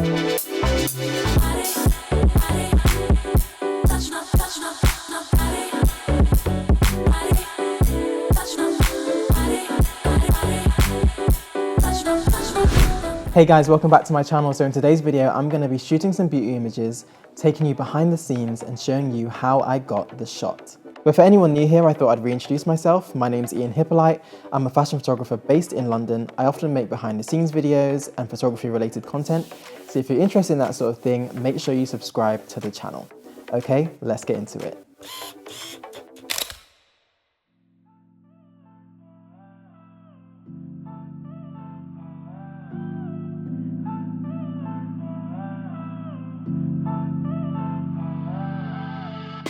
Hey guys, welcome back to my channel. So in today's video, I'm going to be shooting some beauty images, taking you behind the scenes and showing you how I got the shot. But for anyone new here, I thought I'd reintroduce myself. My name's Hippolyte. I'm a fashion photographer based in London. I often make behind the scenes videos and photography related content. So if you're interested in that sort of thing, make sure you subscribe to the channel. Okay, let's get into it.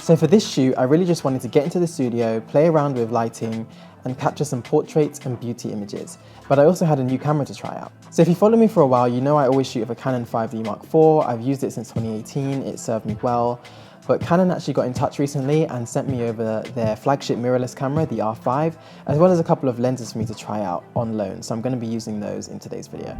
So for this shoot, I really just wanted to get into the studio, play around with lighting, and capture some portraits and beauty images. But I also had a new camera to try out. So if you follow me for a while, you know I always shoot with a Canon 5D Mark IV. I've used it since 2018, it served me well. But Canon actually got in touch recently and sent me over their flagship mirrorless camera, the R5, as well as a couple of lenses for me to try out on loan. So I'm going to be using those in today's video.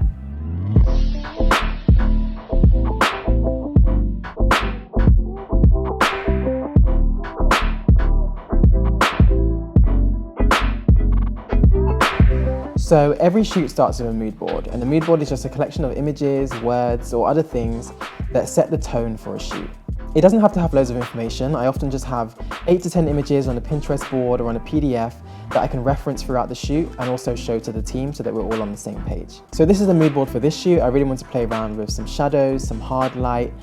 So every shoot starts with a mood board, and the mood board is just a collection of images, words, or other things that set the tone for a shoot. It doesn't have to have loads of information. I often just have 8 to 10 images on a Pinterest board or on a PDF that I can reference throughout the shoot and also show to the team so that we're all on the same page. So this is the mood board for this shoot. I really want to play around with some shadows, some hard light,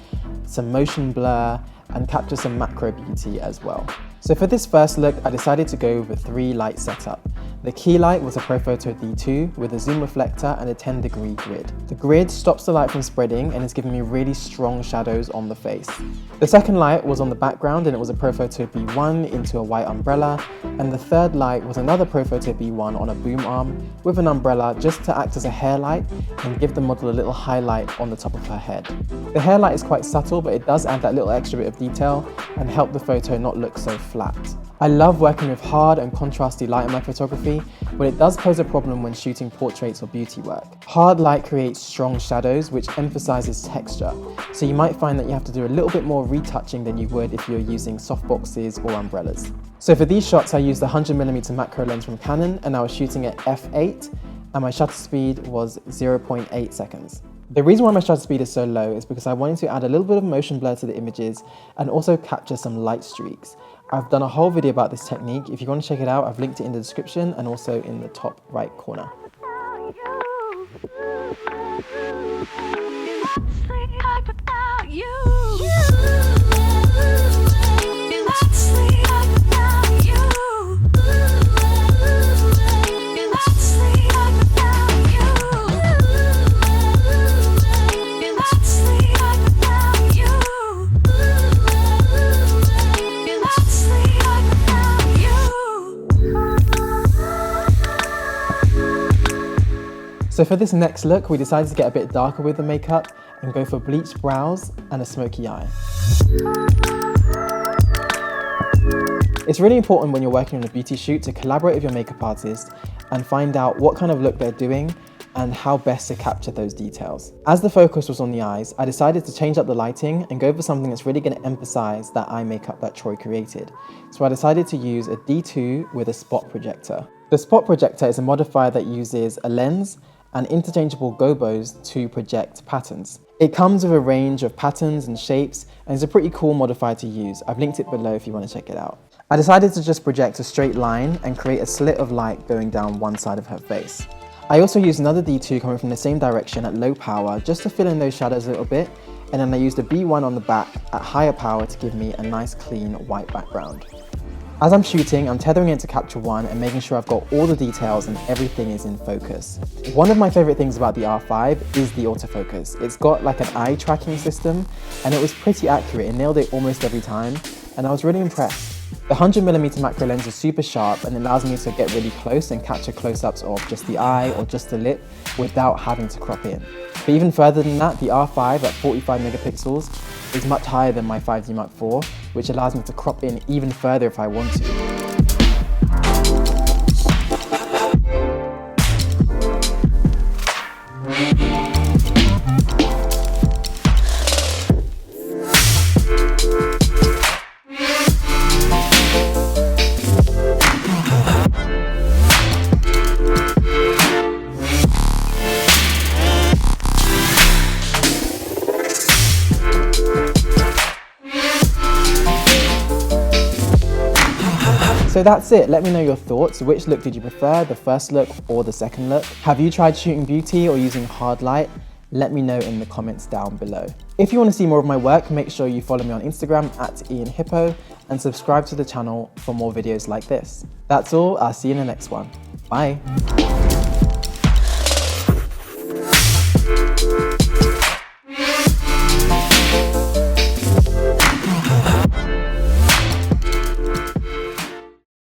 some motion blur, and capture some macro beauty as well. So for this first look, I decided to go with a 3-light setup. The key light was a Profoto D2 with a zoom reflector and a 10-degree grid. The grid stops the light from spreading and is giving me really strong shadows on the face. The second light was on the background and it was a Profoto B1 into a white umbrella, and the third light was another Profoto B1 on a boom arm with an umbrella just to act as a hair light and give the model a little highlight on the top of her head. The hair light is quite subtle, but it does add that little extra bit of detail and help the photo not look so flat. I love working with hard and contrasty light in my photography, but it does pose a problem when shooting portraits or beauty work. Hard light creates strong shadows, which emphasizes texture, so you might find that you have to do a little bit more retouching than you would if you're using softboxes or umbrellas. So for these shots, I used the 100mm macro lens from Canon, and I was shooting at f8, and my shutter speed was 0.8 seconds. The reason why my shutter speed is so low is because I wanted to add a little bit of motion blur to the images and also capture some light streaks. I've done a whole video about this technique. If you want to check it out, I've linked it in the description and also in the top right corner. So for this next look, we decided to get a bit darker with the makeup and go for bleached brows and a smoky eye. It's really important when you're working on a beauty shoot to collaborate with your makeup artist and find out what kind of look they're doing and how best to capture those details. As the focus was on the eyes, I decided to change up the lighting and go for something that's really going to emphasize that eye makeup that Troy created. So I decided to use a D2 with a spot projector. The spot projector is a modifier that uses a lens and interchangeable gobos to project patterns. It comes with a range of patterns and shapes, and it's a pretty cool modifier to use. I've linked it below if you want to check it out. I decided to just project a straight line and create a slit of light going down one side of her face. I also used another D2 coming from the same direction at low power just to fill in those shadows a little bit, and then I used a B1 on the back at higher power to give me a nice clean white background. As I'm shooting, I'm tethering it to Capture One and making sure I've got all the details and everything is in focus. One of my favorite things about the R5 is the autofocus. It's got like an eye tracking system and it was pretty accurate. It nailed it almost every time and I was really impressed. The 100mm macro lens is super sharp and allows me to get really close and capture close-ups of just the eye or just the lip without having to crop in. But even further than that, the R5 at 45 megapixels is much higher than my 5D Mark IV, which allows me to crop in even further if I want to. So that's it, let me know your thoughts. Which look did you prefer, the first look or the second look? Have you tried shooting beauty or using hard light? Let me know in the comments down below. If you want to see more of my work, make sure you follow me on Instagram @IanHippo and subscribe to the channel for more videos like this. That's all, I'll see you in the next one. Bye.